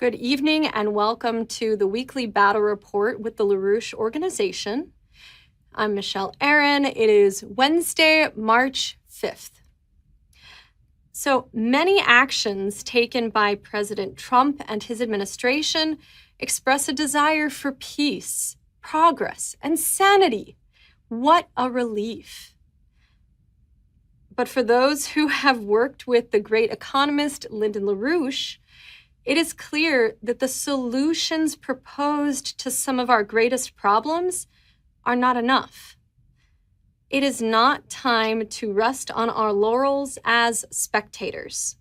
Good evening and welcome to the weekly battle report with the LaRouche Organization. I'm Michelle Aaron. It is Wednesday, March 5th. So many actions taken by President Trump and his administration express a desire for peace, progress, and sanity. What a relief. But for those who have worked with the great economist Lyndon LaRouche, it is clear that the solutions proposed to some of our greatest problems are not enough. It is not time to rest on our laurels as spectators.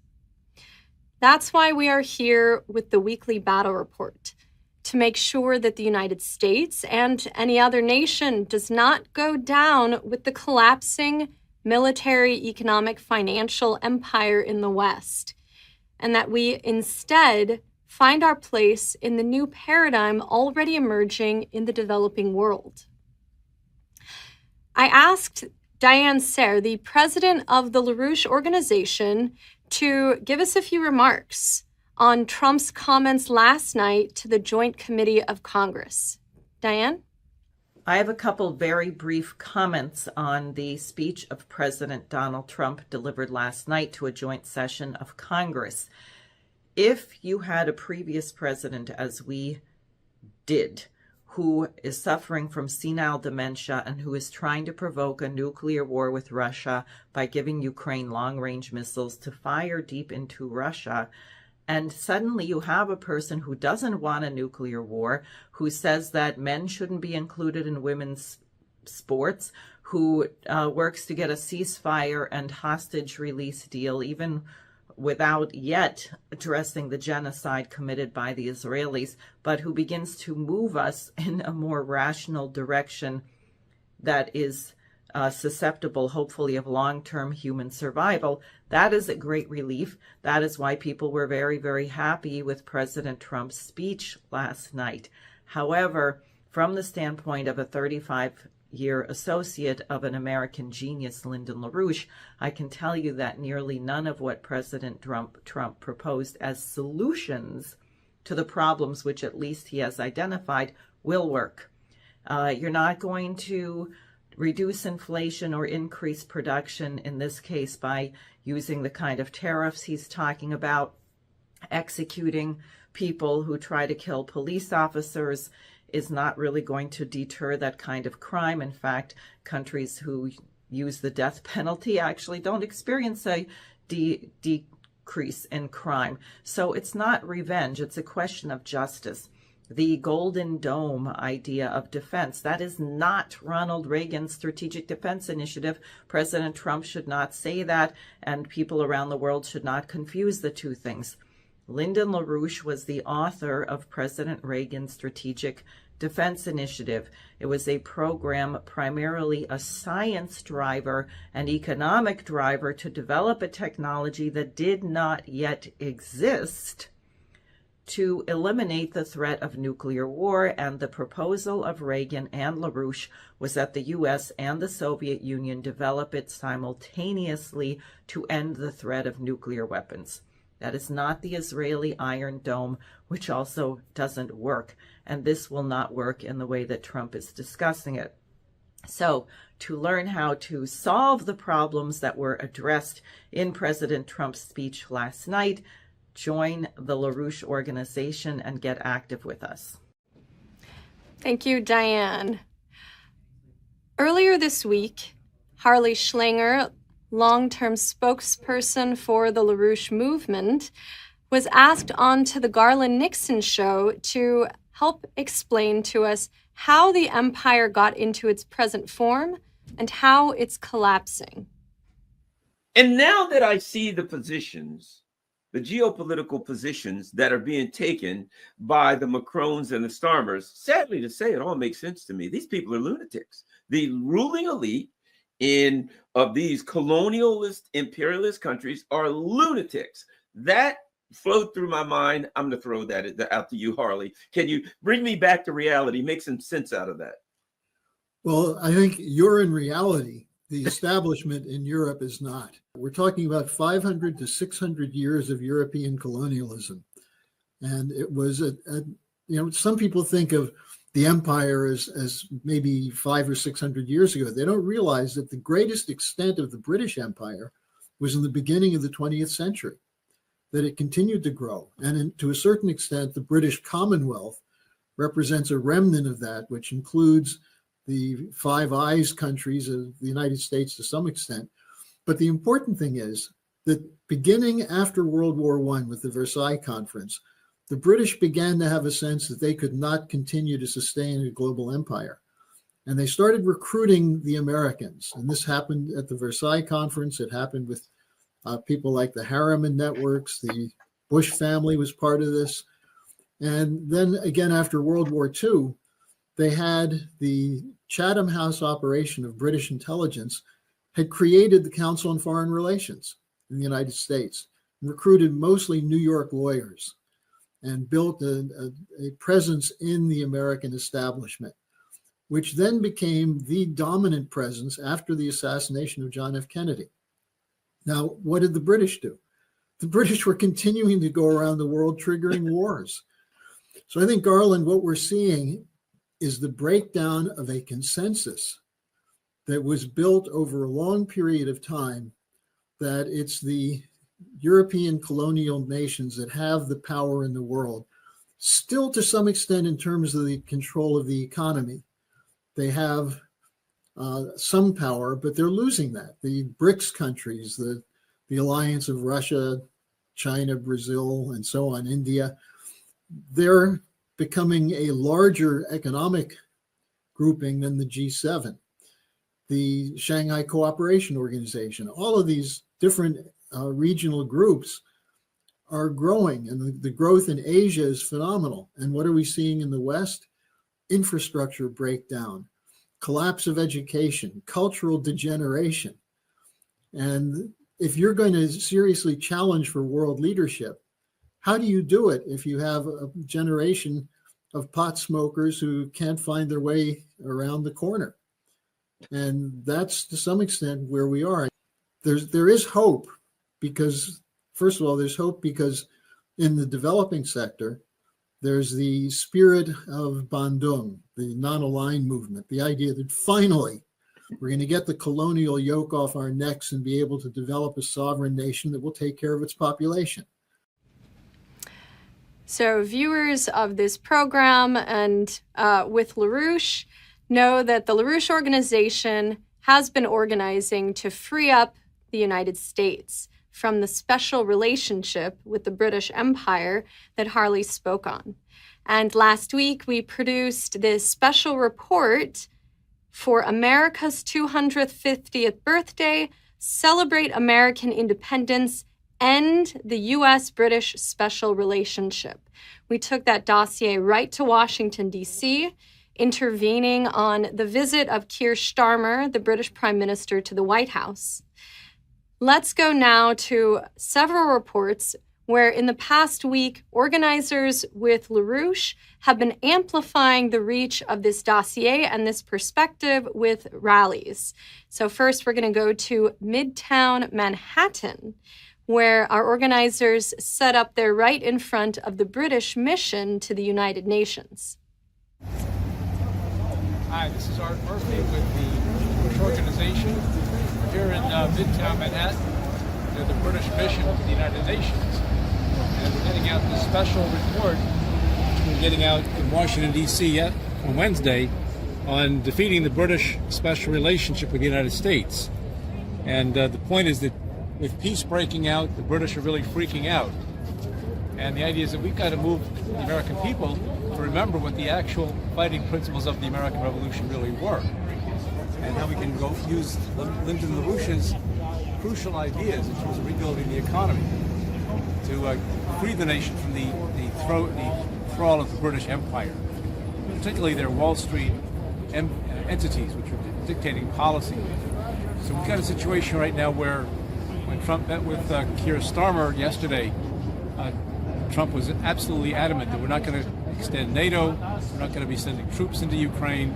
That's why we are here with the weekly battle report, to make sure that the United States and any other nation does not go down with the collapsing military, economic, financial empire in the West, and that we instead find our place in the new paradigm already emerging in the developing world. I asked Diane, Sare, the president of the LaRouche Organization, to give us a few remarks on Trump's comments last night to the Joint Committee of Congress. Diane? I have a couple very brief comments on the speech of President Donald Trump delivered last night to a joint session of Congress. If you had a previous president, as we did, who is suffering from senile dementia and who is trying to provoke a nuclear war with Russia by giving Ukraine long-range missiles to fire deep into Russia, and suddenly you have a person who doesn't want a nuclear war, who says that men shouldn't be included in women's sports, who works to get a ceasefire and hostage release deal, even without yet addressing the genocide committed by the Israelis, but who begins to move us in a more rational direction that is susceptible, hopefully, of long-term human survival. That is a great relief. That is why people were very, very happy with President Trump's speech last night. However, from the standpoint of a 35-year associate of an American genius, Lyndon LaRouche, I can tell you that nearly none of what President Trump proposed as solutions to the problems which at least he has identified will work. You're not going to reduce inflation or increase production, in this case by using the kind of tariffs he's talking about. Executing people who try to kill police officers is not really going to deter that kind of crime. In fact, countries who use the death penalty actually don't experience a decrease in crime. So it's not revenge, it's a question of justice. The Golden Dome idea of defense, that is not Ronald Reagan's Strategic Defense Initiative. President Trump should not say that, and people around the world should not confuse the two things. Lyndon LaRouche was the author of President Reagan's Strategic Defense Initiative. It was a program, primarily a science driver and economic driver, to develop a technology that did not yet exist to eliminate the threat of nuclear war, and the proposal of Reagan and LaRouche was that the U.S. and the Soviet Union develop it simultaneously to end the threat of nuclear weapons. That is not the Israeli Iron Dome, which also doesn't work, and this will not work in the way that Trump is discussing it. So, to learn how to solve the problems that were addressed in President Trump's speech last night, join the LaRouche Organization and get active with us. Thank you, Diane. Earlier this week, Harley Schlanger, long-term spokesperson for the LaRouche movement, was asked on to the Garland-Nixon show to help explain to us how the empire got into its present form and how it's collapsing. And now that I see the positions, the geopolitical positions that are being taken by the Macrons and the Starmers, sadly to say, it all makes sense to me. These people are lunatics. The ruling elite of these colonialist, imperialist countries are lunatics. That flowed through my mind. I'm going to throw that out to you, Harley. Can you bring me back to reality? Make some sense out of that. Well, I think you're in reality. The establishment in Europe is not. We're talking about 500 to 600 years of European colonialism. And it was some people think of the empire as maybe 500 or 600 years ago. They don't realize that the greatest extent of the British Empire was in the beginning of the 20th century, that it continued to grow. And to a certain extent, the British Commonwealth represents a remnant of that, which includes the Five Eyes countries of the United States to some extent. But the important thing is that beginning after World War I with the Versailles Conference, the British began to have a sense that they could not continue to sustain a global empire. And they started recruiting the Americans. And this happened at the Versailles Conference. It happened with people like the Harriman networks. The Bush family was part of this. And then again, after World War II, they had the Chatham House operation of British intelligence had created the Council on Foreign Relations in the United States, and recruited mostly New York lawyers, and built a presence in the American establishment, which then became the dominant presence after the assassination of John F. Kennedy. Now, what did the British do? The British were continuing to go around the world triggering wars. So I think, Garland, what we're seeing is the breakdown of a consensus that was built over a long period of time, that it's the European colonial nations that have the power in the world, still to some extent in terms of the control of the economy. They have some power, but they're losing that. The BRICS countries, the alliance of Russia, China, Brazil, and so on, India, they're becoming a larger economic grouping than the G7. The Shanghai Cooperation Organization, all of these different regional groups are growing, and the growth in Asia is phenomenal. And what are we seeing in the West? Infrastructure breakdown, collapse of education, cultural degeneration. And if you're going to seriously challenge for world leadership, how do you do it if you have a generation of pot smokers who can't find their way around the corner? And that's to some extent where we are. There is hope, because, first of all, there's hope because in the developing sector, there's the spirit of Bandung, the non-aligned movement, the idea that finally we're going to get the colonial yoke off our necks and be able to develop a sovereign nation that will take care of its population. So viewers of this program and with LaRouche know that the LaRouche Organization has been organizing to free up the United States from the special relationship with the British Empire that Harley spoke on. And last week, we produced this special report for America's 250th birthday, Celebrate American Independence, End the U.S.-British Special Relationship. We took that dossier right to Washington, D.C., intervening on the visit of Keir Starmer, the British Prime Minister, to the White House. Let's go now to several reports where in the past week, organizers with LaRouche have been amplifying the reach of this dossier and this perspective with rallies. So first, we're going to go to Midtown Manhattan, where our organizers set up there right in front of the British mission to the United Nations. Hi, this is Art Murphy with the LaRouche Organization. We're here in Midtown Manhattan, near the British mission to the United Nations. And we're getting out this special report, which we're getting out in Washington, D.C. on Wednesday, on defeating the British special relationship with the United States. And the point is that with peace breaking out, the British are really freaking out. And the idea is that we've got to move the American people to remember what the actual fighting principles of the American Revolution really were, and how we can go use Lyndon LaRouche's crucial ideas in terms of rebuilding the economy to free the nation from the thrall of the British Empire, particularly their Wall Street entities, which are dictating policy. So we've got a situation right now where when Trump met with Keir Starmer yesterday, Trump was absolutely adamant that we're not going to extend NATO, we're not going to be sending troops into Ukraine,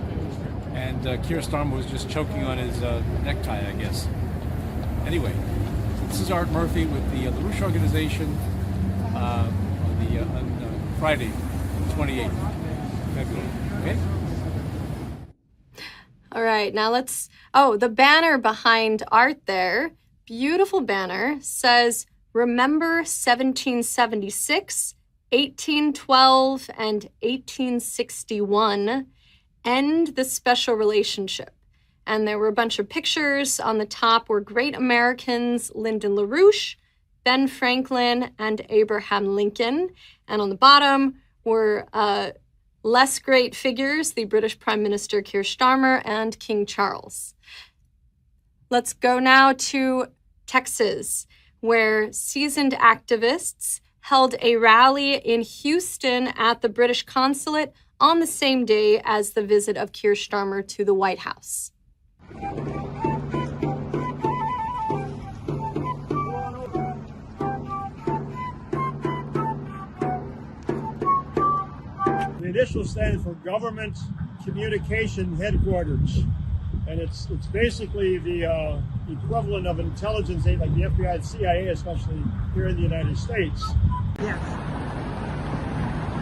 and Keir Starmer was just choking on his necktie, I guess. Anyway, this is Art Murphy with the LaRouche Organization on Friday, 28th February. Okay? All right, now the banner behind Art there, beautiful banner, says, remember 1776, 1812, and 1861, end the special relationship. And there were a bunch of pictures. On the top were great Americans, Lyndon LaRouche, Ben Franklin, and Abraham Lincoln. And on the bottom were less great figures, the British Prime Minister Keir Starmer and King Charles. Let's go now to Texas, where seasoned activists held a rally in Houston at the British Consulate on the same day as the visit of Keir Starmer to the White House. The initial stands for Government Communication Headquarters, and it's basically the equivalent of intelligence, like the FBI and CIA, especially here in the United States. Yes.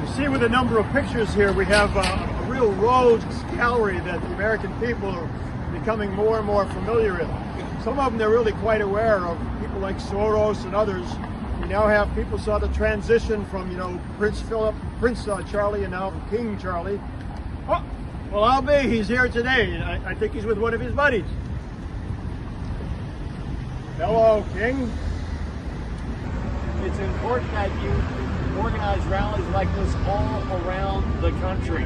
You see with a number of pictures here, we have a real rogues gallery that the American people are becoming more and more familiar with. Some of them they're really quite aware of, people like Soros and others. We now have people saw the transition from, Prince Charlie and now King Charlie. Oh, well, I'll be. He's here today. I think he's with one of his buddies. Hello, King. It's important that you organize rallies like this all around the country.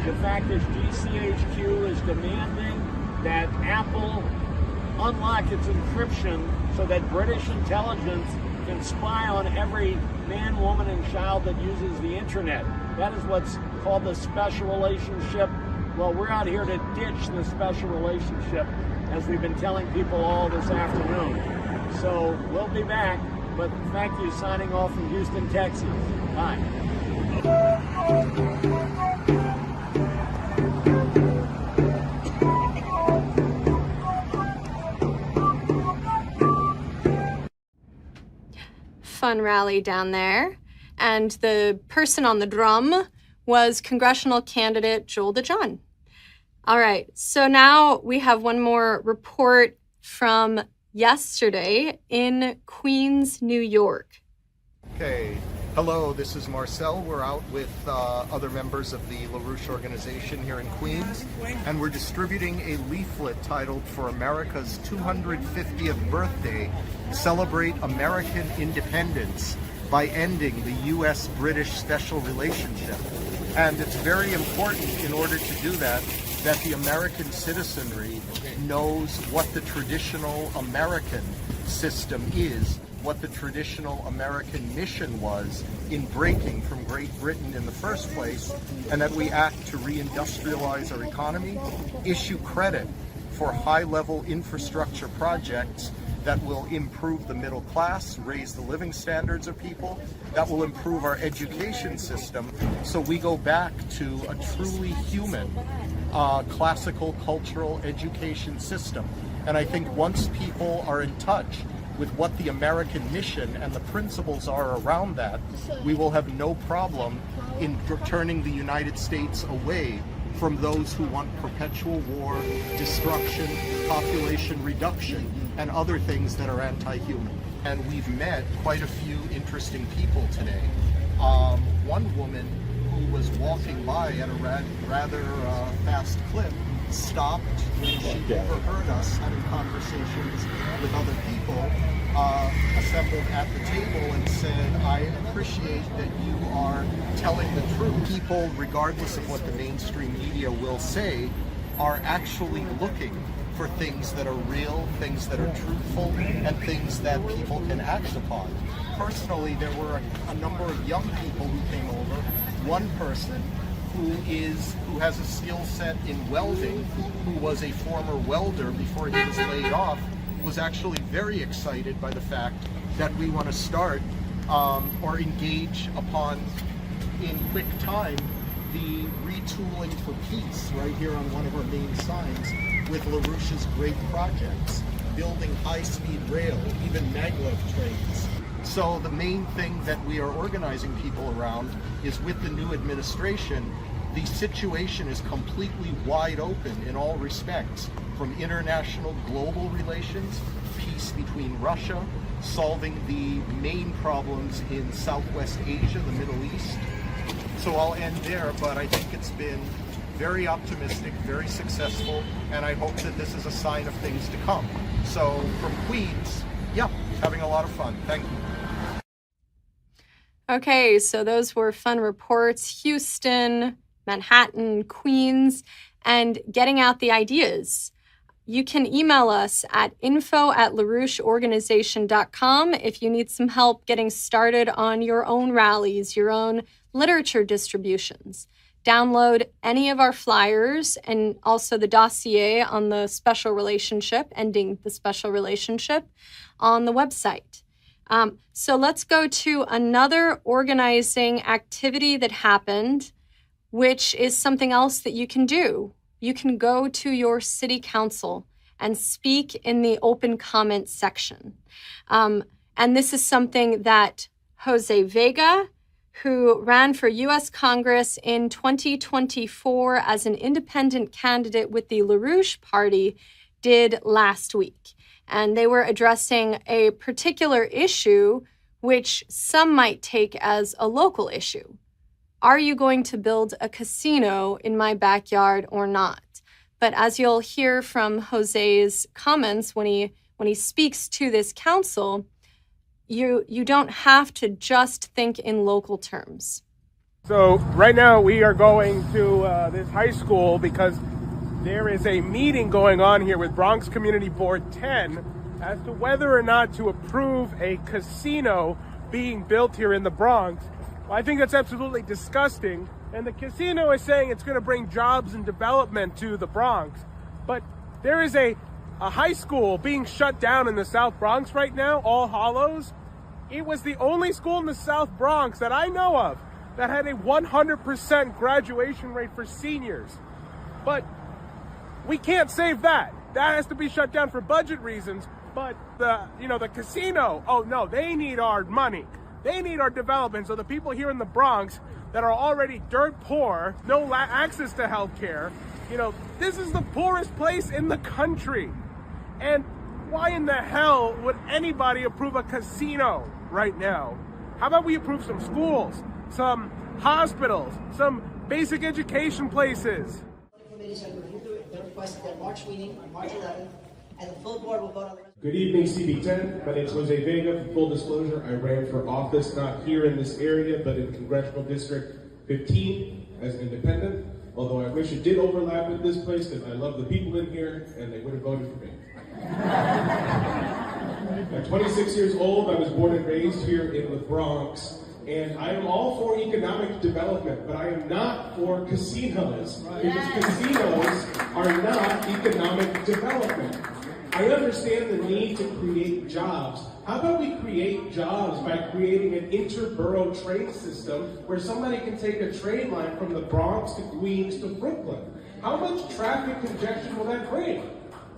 The fact that GCHQ is demanding that Apple unlock its encryption so that British intelligence can spy on every man, woman, and child that uses the internet. That is what's called the special relationship. Well, we're out here to ditch the special relationship, as we've been telling people all this afternoon. So we'll be back, but thank you. Signing off from Houston, Texas. Bye. Fun rally down there. And the person on the drum was congressional candidate Joel DeJohn. All right, so now we have one more report from yesterday in Queens, New York. Okay, hello, this is Marcel. We're out with other members of the LaRouche Organization here in Queens, and we're distributing a leaflet titled "For America's 250th Birthday, Celebrate American Independence by Ending the U.S.-British Special Relationship." And it's very important, in order to do that the American citizenry knows what the traditional American system is, what the traditional American mission was in breaking from Great Britain in the first place, and that we act to reindustrialize our economy, issue credit for high-level infrastructure projects that will improve the middle class, raise the living standards of people, that will improve our education system, so we go back to a truly human classical cultural education system. And I think once people are in touch with what the American mission and the principles are around that, we will have no problem in turning the United States away from those who want perpetual war, destruction, population reduction, and other things that are anti-human. And we've met quite a few interesting people today. One woman who was walking by at a rather fast clip stopped, and she overheard us having conversations with other people assembled at the table, and said, "I appreciate that you are telling the truth." People, regardless of what the mainstream media will say, are actually looking for things that are real, things that are truthful, and things that people can act upon. Personally, there were a number of young people who came over. One person who has a skill set in welding, who was a former welder before he was laid off, was actually very excited by the fact that we want to start or engage upon, in quick time, the retooling for peace right here on one of our main signs with LaRouche's great projects, building high-speed rail, even maglev trains. So the main thing that we are organizing people around is with the new administration, the situation is completely wide open in all respects, from international global relations, peace between Russia, solving the main problems in Southwest Asia, the Middle East. So I'll end there, but I think it's been very optimistic, very successful, and I hope that this is a sign of things to come. So from Queens, yeah, having a lot of fun. Thank you. Okay, so those were fun reports. Houston, Manhattan, Queens, and getting out the ideas. You can email us at info@LaRoucheOrganization.com if you need some help getting started on your own rallies, your own literature distributions. Download any of our flyers and also the dossier on the special relationship, ending the special relationship, on the website. So let's go to another organizing activity that happened, which is something else that you can do. You can go to your city council and speak in the open comment section. And this is something that Jose Vega, who ran for U.S. Congress in 2024 as an independent candidate with the LaRouche Party, did last week. And they were addressing a particular issue, which some might take as a local issue. Are you going to build a casino in my backyard or not? But as you'll hear from Jose's comments when he speaks to this council, you don't have to just think in local terms. So right now we are going to this high school because there is a meeting going on here with Bronx Community Board 10 as to whether or not to approve a casino being built here in the Bronx. Well, I think that's absolutely disgusting. And the casino is saying it's going to bring jobs and development to the Bronx. But there is a high school being shut down in the South Bronx right now, All Hallows. It was the only school in the South Bronx that I know of that had a 100% graduation rate for seniors. But we can't save that. That has to be shut down for budget reasons. But the casino, oh no, they need our money. They need our development. So the people here in the Bronx that are already dirt poor, no access to health care, this is the poorest place in the country. And why in the hell would anybody approve a casino right now? How about we approve some schools, some hospitals, some basic education places? Committees have reviewed the request at their March meeting on March 11th, and the full board will vote on the Good evening, CB10. My name is Jose Vega. For full disclosure, I ran for office not here in this area, but in Congressional District 15 as an independent. Although I wish it did overlap with this place because I love the people in here and they would have voted for me. I'm 26 years old. I was born and raised here in the Bronx. And I am all for economic development, but I am not for casinos, because casinos are not economic development. I understand the need to create jobs. How about we create jobs by creating an interborough train system where somebody can take a train line from the Bronx to Queens to Brooklyn? How much traffic congestion will that bring,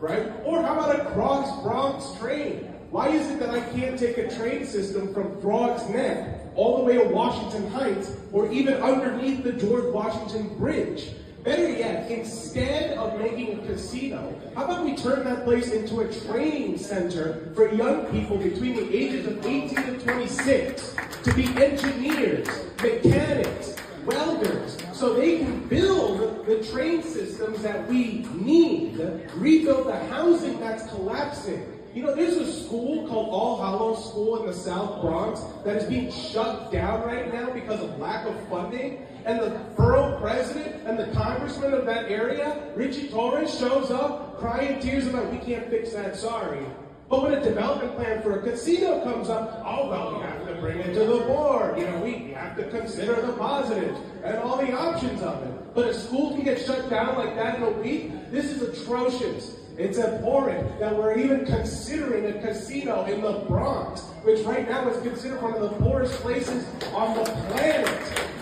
right? Or how about a cross-Bronx train? Why is it that I can't take a train system from Frog's Neck all the way to Washington Heights, or even underneath the George Washington Bridge? Better yet, instead of making a casino, how about we turn that place into a training center for young people between the ages of 18 and 26 to be engineers, mechanics, welders, so they can build the train systems that we need, rebuild the housing that's collapsing. There's a school called All Hallows School in the South Bronx that is being shut down right now because of lack of funding. And the borough president and the congressman of that area, Richie Torres, shows up crying tears about, we can't fix that, sorry. But when a development plan for a casino comes up, oh, well, we have to bring it to the board. We have to consider the positives and all the options of it. But a school can get shut down like that in a week? This is atrocious. It's abhorrent that we're even considering a casino in the Bronx, which right now is considered one of the poorest places on the planet.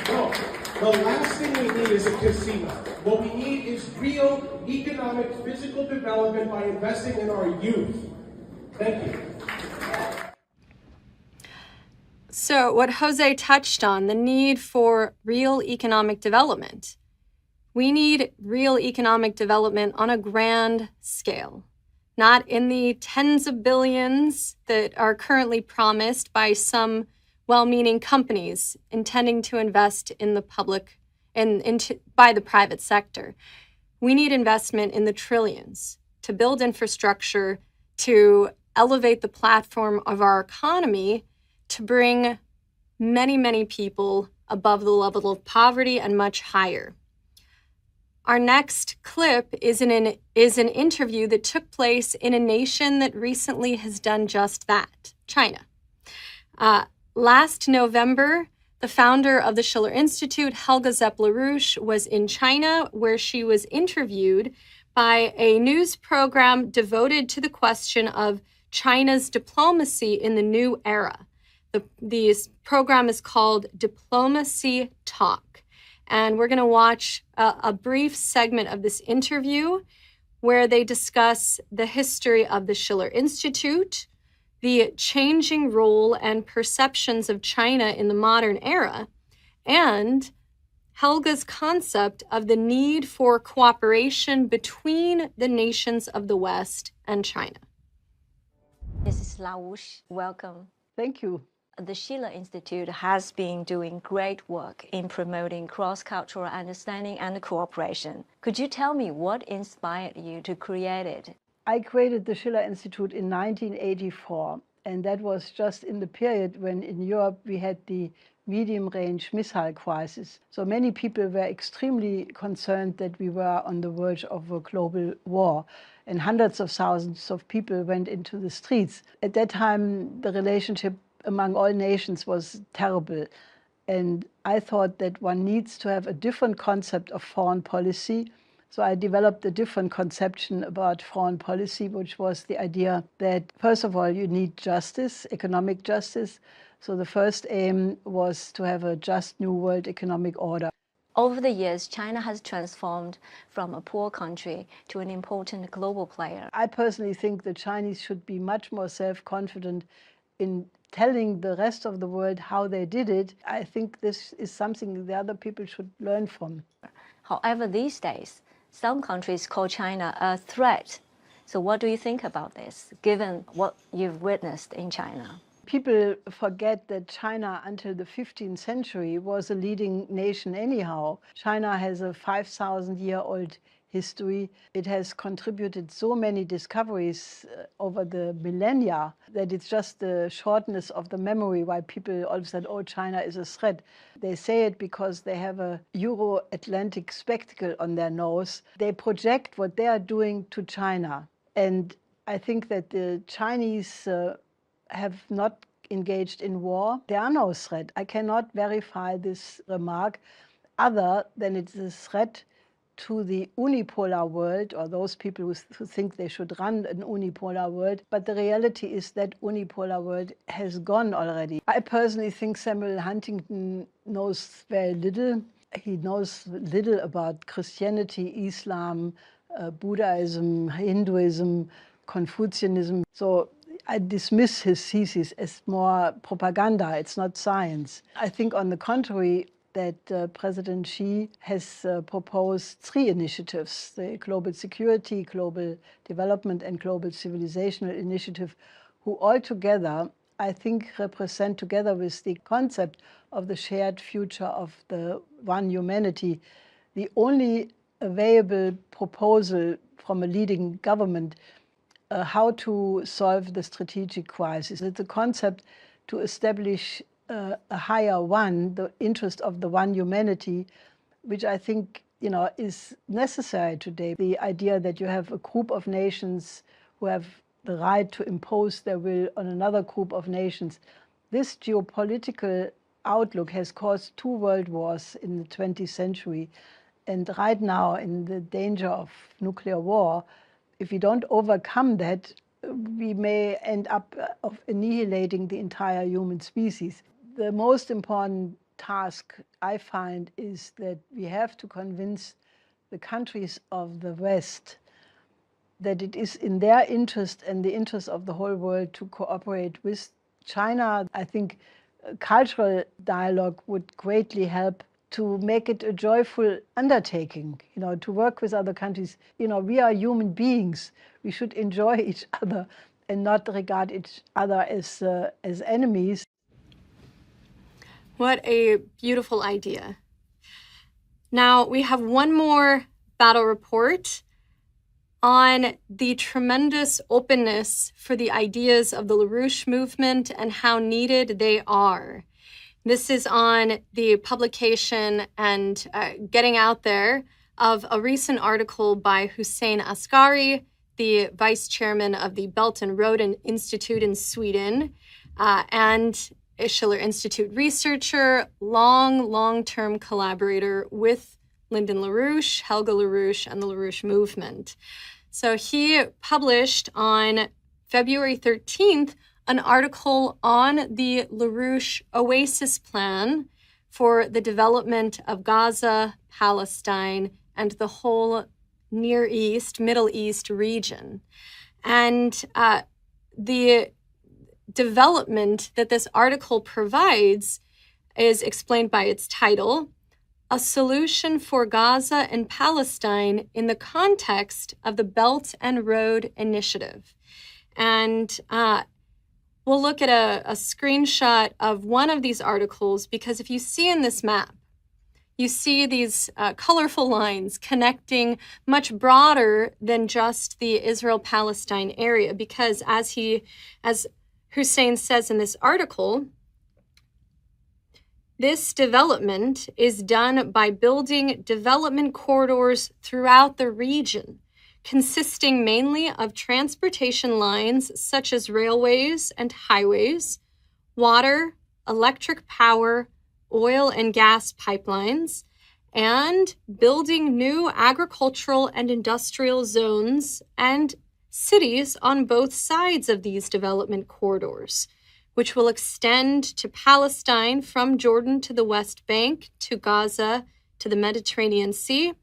No, the last thing we need is a casino. What we need is real economic, physical development by investing in our youth. Thank you. So, what Jose touched on, the need for real economic development. We need real economic development on a grand scale, not in the tens of billions that are currently promised by some well-meaning companies intending to invest in the public and by the private sector. We need investment in the trillions to build infrastructure, to elevate the platform of our economy, to bring many, many people above the level of poverty and much higher. Our next clip is an interview that took place in a nation that recently has done just that, China. Last November, the founder of the Schiller Institute, Helga Zepp-LaRouche, was in China, where she was interviewed by a news program devoted to the question of China's diplomacy in the new era. The program is called Diplomacy Talk. And we're going to watch a brief segment of this interview where they discuss the history of the Schiller Institute, the changing role and perceptions of China in the modern era, and Helga's concept of the need for cooperation between the nations of the West and China. Mrs. LaRouche, welcome. Thank you. The Schiller Institute has been doing great work in promoting cross-cultural understanding and cooperation. Could you tell me what inspired you to create it? I created the Schiller Institute in 1984, and that was just in the period when in Europe we had the medium-range missile crisis. So many people were extremely concerned that we were on the verge of a global war, and hundreds of thousands of people went into the streets. At that time, the relationship among all nations was terrible. And I thought that one needs to have a different concept of foreign policy. So I developed a different conception about foreign policy, which was the idea that, first of all, you need justice, economic justice. So the first aim was to have a just new world economic order. Over the years, China has transformed from a poor country to an important global player. I personally think the Chinese should be much more self-confident in telling the rest of the world how they did it. I think this is something the other people should learn from. However, these days, some countries call China a threat. So what do you think about this, given what you've witnessed in China? People forget that China, until the 15th century, was a leading nation anyhow. China has a 5,000-year-old history. It has contributed so many discoveries over the millennia that it's just the shortness of the memory why people all of a sudden, oh, China is a threat. They say it because they have a Euro-Atlantic spectacle on their nose. They project what they are doing to China. And I think that the Chinese have not engaged in war. There are no threat. I cannot verify this remark other than it's a threat to the unipolar world, or those people who think they should run an unipolar world. But the reality is that unipolar world has gone already. I personally think Samuel Huntington knows very little. He knows little about Christianity, Islam, Buddhism, Hinduism, Confucianism. So I dismiss his thesis as more propaganda. It's not science. I think, on the contrary, that President Xi has proposed 3 initiatives: the Global Security, Global Development, and Global Civilizational Initiative, who altogether, I think, represent, together with the concept of the shared future of the one humanity, the only available proposal from a leading government how to solve the strategic crisis. It's a concept to establish a higher one, the interest of the one humanity, which I think, is necessary today. The idea that you have a group of nations who have the right to impose their will on another group of nations. This geopolitical outlook has caused 2 world wars in the 20th century. And right now, in the danger of nuclear war, if we don't overcome that, we may end up of annihilating the entire human species. The most important task I find is that we have to convince the countries of the West that it is in their interest and the interest of the whole world to cooperate with China. I think cultural dialogue would greatly help to make it a joyful undertaking, to work with other countries. We are human beings. We should enjoy each other and not regard each other as enemies. What a beautiful idea. Now we have one more battle report on the tremendous openness for the ideas of the LaRouche movement and how needed they are. This is on the publication and getting out there of a recent article by Hussein Asghari, the vice chairman of the Belt and Road Institute in Sweden, and a Schiller Institute researcher, long-term collaborator with Lyndon LaRouche, Helga LaRouche, and the LaRouche movement. So he published on February 13th an article on the LaRouche Oasis Plan for the development of Gaza, Palestine, and the whole Near East, Middle East region. And the development that this article provides is explained by its title, A Solution for Gaza and Palestine in the Context of the Belt and Road Initiative. And we'll look at a screenshot of one of these articles, because if you see in this map, you see these colorful lines connecting much broader than just the Israel-Palestine area, because as Hussein says in this article, this development is done by building development corridors throughout the region, consisting mainly of transportation lines such as railways and highways, water, electric power, oil and gas pipelines, and building new agricultural and industrial zones and cities on both sides of these development corridors, which will extend to Palestine from Jordan to the West Bank, to Gaza, to the Mediterranean Sea,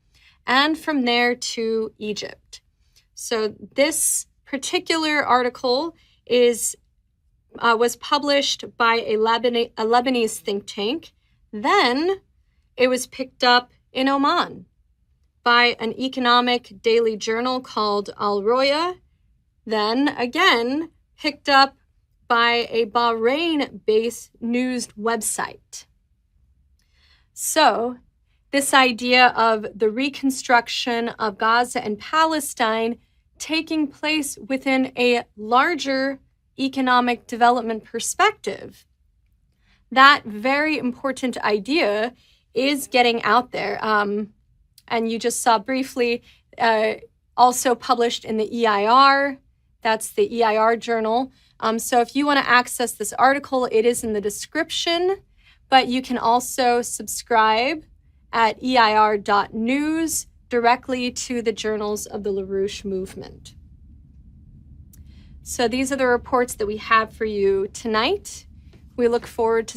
and from there to Egypt. So this particular article was published by a Lebanese think tank. Then it was picked up in Oman by an economic daily journal called Al Roya, then again picked up by a Bahrain-based news website. So this idea of the reconstruction of Gaza and Palestine taking place within a larger economic development perspective, that very important idea is getting out there. And you just saw briefly, also published in the EIR, that's the EIR journal. So if you want to access this article, it is in the description, but you can also subscribe at eir.news directly to the journals of the LaRouche movement. So these are the reports that we have for you tonight. We look forward to